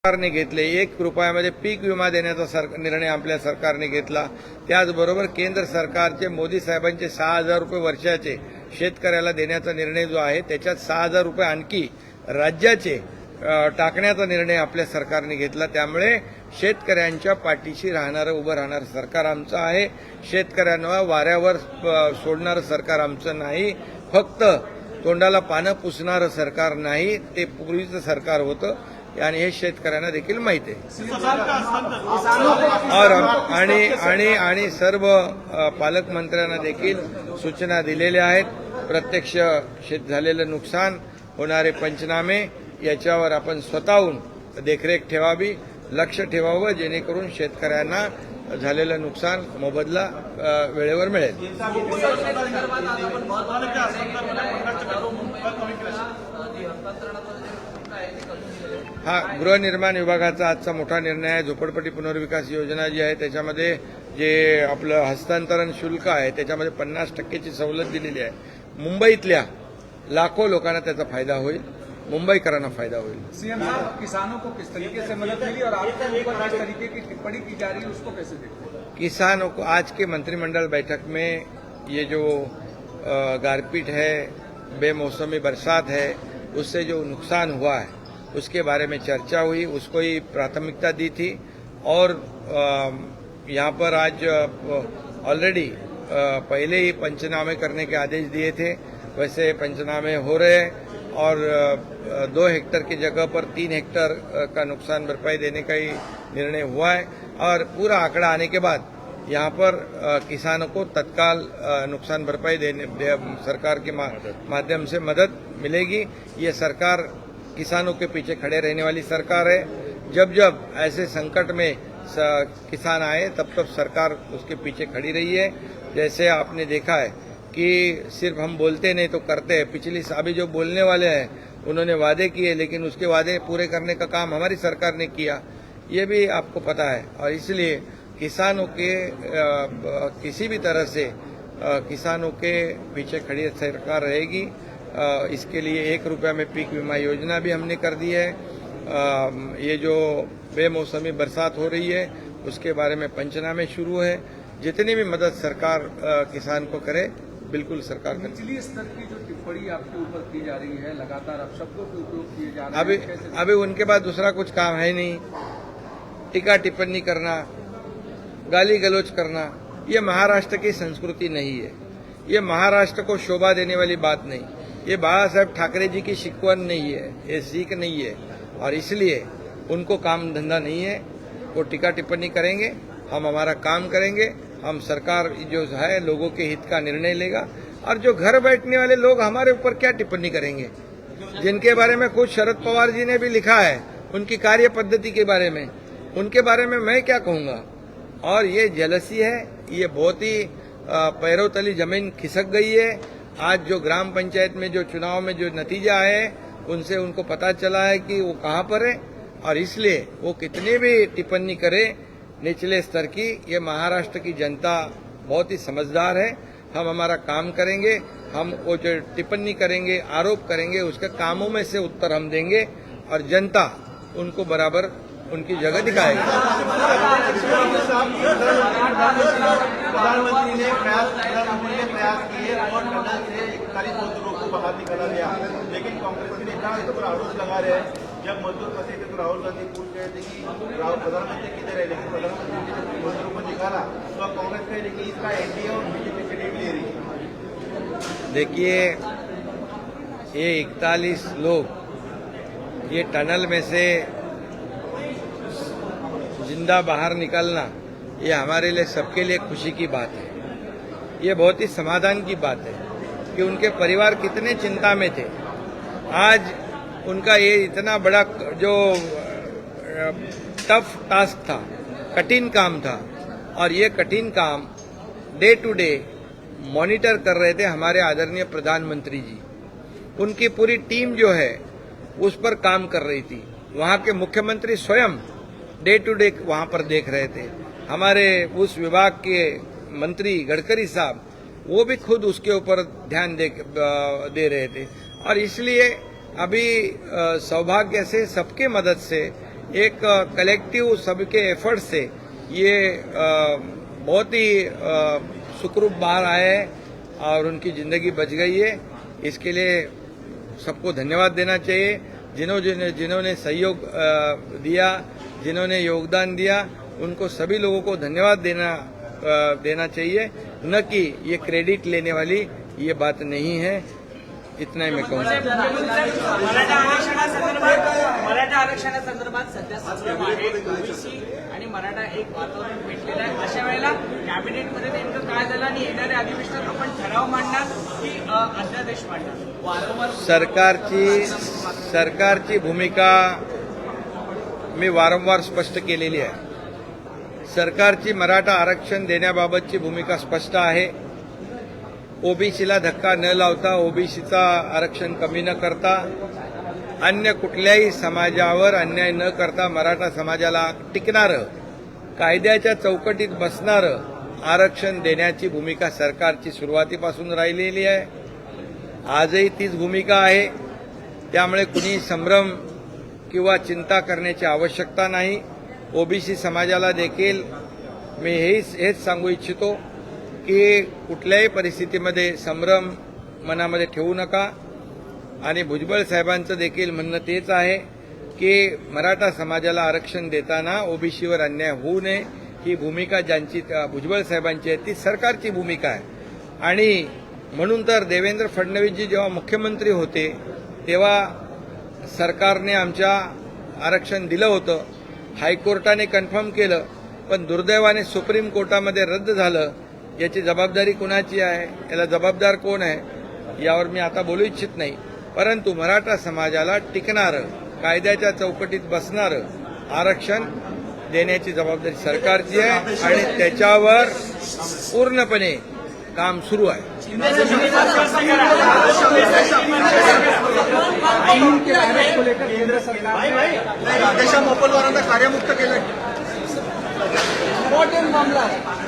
सरकारने घेतले। 1 रुपयामध्ये पीक विमा देण्याचा निर्णय आपल्या सरकारने घेतला। त्याचबरोबर केंद्र सरकारचे मोदी साहेबांचे 6,000 रुपये वर्षाचे शेतकऱ्याला देण्याचा निर्णय जो आहे त्याच्यात 6,000 रुपये आणखी राज्याचे टाकण्याचा निर्णय आपल्या सरकारने घेतला। त्यामुळे शेतकऱ्यांच्या पाठीशी उभं राहणारं सरकार आमचं आहे। शेतकऱ्यांना वाऱ्यावर सोडणारं सरकार आमचं नाही। फक्त तोंडाला पानं पुसणारं सरकार नाही, ते पूर्वीचं सरकार होतं आणि हे शेतकऱ्यांना देखील माहिती आहे। आणि सर्व पालकमंत्र्यांना देखील सूचना दिलेल्या आहेत। प्रत्यक्ष झालेलं नुकसान, होणारे पंचनामे याच्यावर आपण स्वतःहून देखरेख ठेवावी, लक्ष ठेवावं, जेणेकरून शेतकऱ्यांना झालेलं नुकसान मोबदला वेळेवर मिळेल। हा गृहनिर्माण विभागाचा आजचा मोठा निर्णय आहे। झोपडपट्टी पुनर्विकास योजना जी आहे त्याच्यामध्ये जे आपलं हस्तांतरण शुल्क आहे त्याच्यामध्ये 50% सवलत दिलेली आहे। मुंबईतल्या लाखों लोकांना त्याचा फायदा होईल, मुंबईकरांना फायदा होईल। सीएम साहब, किसानों को किस तरीके से मदद मिली और आपके ऊपर जिस तरीके की टिप्पणी की जा रही है उसको कैसे देखते हैं? किसानों को आज के मंत्रिमंडल बैठक में ये जो गारपीट है, बेमौसमी बरसात है, उससे जो नुकसान हुआ है उसके बारे में चर्चा हुई, उसको ही प्राथमिकता दी थी। और यहाँ पर आज ऑलरेडी पहले ही पंचनामे करने के आदेश दिए थे, वैसे पंचनामे हो रहे हैं और 2 हेक्टर की जगह पर 3 हेक्टर का नुकसान भरपाई देने का ही निर्णय हुआ है। और पूरा आंकड़ा आने के बाद यहाँ पर किसानों को तत्काल नुकसान भरपाई देने सरकार के माध्यम से मदद मिलेगी। ये सरकार किसानों के पीछे खड़े रहने वाली सरकार है। जब जब ऐसे संकट में किसान आए तब तब सरकार उसके पीछे खड़ी रही है। जैसे आपने देखा है कि सिर्फ हम बोलते नहीं तो करते हैं। पिछली अभी जो बोलने वाले हैं उन्होंने वादे किए, लेकिन उसके वादे पूरे करने का काम हमारी सरकार ने किया, ये भी आपको पता है। और इसलिए किसानों के किसी भी तरह से किसानों के पीछे खड़ी सरकार रहेगी। इसके लिए 1 रुपया में पीक बीमा योजना भी हमने कर दी है। ये जो बेमौसमी बरसात हो रही है उसके बारे में पंचनामे शुरू है। जितनी भी मदद सरकार किसान को करे, बिल्कुल सरकार करे। निचली स्तर की जो टिप्पणी आपके ऊपर की जा रही है, लगातार अब शब्दों के उपयोग किए जा रहे हैं, अभी उनके पास दूसरा कुछ काम है नहीं। टीका टिप्पणी करना, गाली गलौज करना, ये महाराष्ट्र की संस्कृति नहीं है। ये महाराष्ट्र को शोभा देने वाली बात नहीं। ये बाला साहेब ठाकरे जी की शिकवत नहीं है, ये सीख नहीं है। और इसलिए उनको काम धंधा नहीं है, वो टीका टिप्पणी करेंगे। हम हमारा काम करेंगे। हम सरकार जो है लोगों के हित का निर्णय लेगा। और जो घर बैठने वाले लोग हमारे ऊपर क्या टिप्पणी करेंगे, जिनके बारे में खुद शरद पवार जी ने भी लिखा है उनकी कार्य पद्धति के बारे में, उनके बारे में मैं क्या कहूंगा। और ये जेलसी है, ये बहुत ही पैरों तली जमीन खिसक गई है। आज जो ग्राम पंचायत में जो चुनाव में जो नतीजा है उनसे उनको पता चला है कि वो कहाँ पर है। और इसलिए वो कितनी भी टिप्पणी करे निचले स्तर की, ये महाराष्ट्र की जनता बहुत ही समझदार है। हम हमारा काम करेंगे। हम वो जो टिप्पणी करेंगे, आरोप करेंगे, उसके कामों में से उत्तर हम देंगे और जनता उनको बराबर उनकी जगह दिखाएगी। प्रधानमंत्री ने प्रयास किए और टनल से 41 मजदूरों को बाहर निकाला गया, लेकिन कांग्रेस के नेता इस पर आरोप लगा रहे हैं जब मजदूर फंसे थे तो राहुल गांधी पूछ रहे थे कि प्रधानमंत्री किधर है, लेकिन प्रधानमंत्री ने जब मजदूरों को निकाला तो अब कांग्रेस कह रही कि इसका एनडीए और बीजेपी क्रेडिट ले रही है। देखिए, ये 41 लोग ये टनल में से जिंदा बाहर निकलना, ये हमारे लिए सबके लिए खुशी की बात है। ये बहुत ही समाधान की बात है कि उनके परिवार कितने चिंता में थे। आज उनका ये इतना बड़ा जो टफ टास्क था, कठिन काम था, और ये कठिन काम डे टू डे मॉनिटर कर रहे थे हमारे आदरणीय प्रधानमंत्री जी। उनकी पूरी टीम जो है उस पर काम कर रही थी। वहाँ के मुख्यमंत्री स्वयं डे टू डे वहाँ पर देख रहे थे। हमारे उस विभाग के मंत्री गडकरी साहब, वो भी खुद उसके ऊपर ध्यान दे रहे थे। और इसलिए अभी सौभाग्य से सबके मदद से एक कलेक्टिव सबके एफर्ट से ये बहुत ही सुखरूप बाहर आए हैं और उनकी जिंदगी बच गई है। इसके लिए सबको धन्यवाद देना चाहिए। जिन्होंने सहयोग दिया, जिन्होंने योगदान दिया, उनको सभी लोगों को धन्यवाद देना चाहिए, न कि ये क्रेडिट लेने वाली ये बात नहीं है। इतना ही मैं कहूँगा। मराठा आरक्षणासंदर्भात सध्या संभ्रम आहे, ओबीसी आणि मराठा एक वातावरण भेटलेलं आहे। अशा वेळेला कॅबिनेटमध्ये नेमकं काय झालं आणि येणाऱ्या अधिवेशनात आपण ठराव मांडणार की अध्यादेश मांडणार? वारंवार सरकारची भूमिका मी वारंवार स्पष्ट केलेली आहे। सरकारची मराठा आरक्षण देण्याबाबतची भूमिका स्पष्ट आहे। ओबीसीला धक्का न लावता, ओबीसीचा आरक्षण कमी न करता, अन्य कुठल्याही समाजावर अन्याय न करता मराठा समाजाला टिकणारं, कायद्याच्या चौकटीत बसणारं आरक्षण देण्याची भूमिका सरकारची सुरुवातीपासून राहिलेली आहे। आजही तीच भूमिका आहे। त्यामुळे कुणी संभ्रम किंवा चिंता करण्याची आवश्यकता नाही। ओबीसी समाजाला देखील मी हेच सांगू इच्छितो की कुठल्याही परिस्थितीमध्ये संभ्रम मनामध्ये ठेवू नका। आणि भुजबळ साहेबांचं देखील म्हणणं तेच आहे की मराठा समाजाला आरक्षण देताना ओबीसीवर अन्याय होऊ नये, ही भूमिका ज्यांची भुजबळ साहेबांची आहे ती सरकारची भूमिका आहे। आणि म्हणून तर देवेंद्र फडणवीसजी जेव्हा मुख्यमंत्री होते तेव्हा सरकारने आमच्या आरक्षण दिलं होतं, हायकोर्टाने कन्फर्म केलं, पण दुर्दैवाने सुप्रीम कोर्टामध्ये रद्द झालं। याची जबाबदारी कुणाची आहे, याला जबाबदार कोण आहे, यावर मी आता बोलू इच्छित नाही। परंतु मराठा समाजाला टिकणारं, कायद्याच्या चौकटीत बसणारं आरक्षण देण्याची जबाबदारी सरकारची आहे आणि त्याच्यावर पूर्णपणे काम सुरू आहे। राधेश्याम मोपलवारांना कार्यमुक्त केलं। इम्पॉर्टंट मामला है।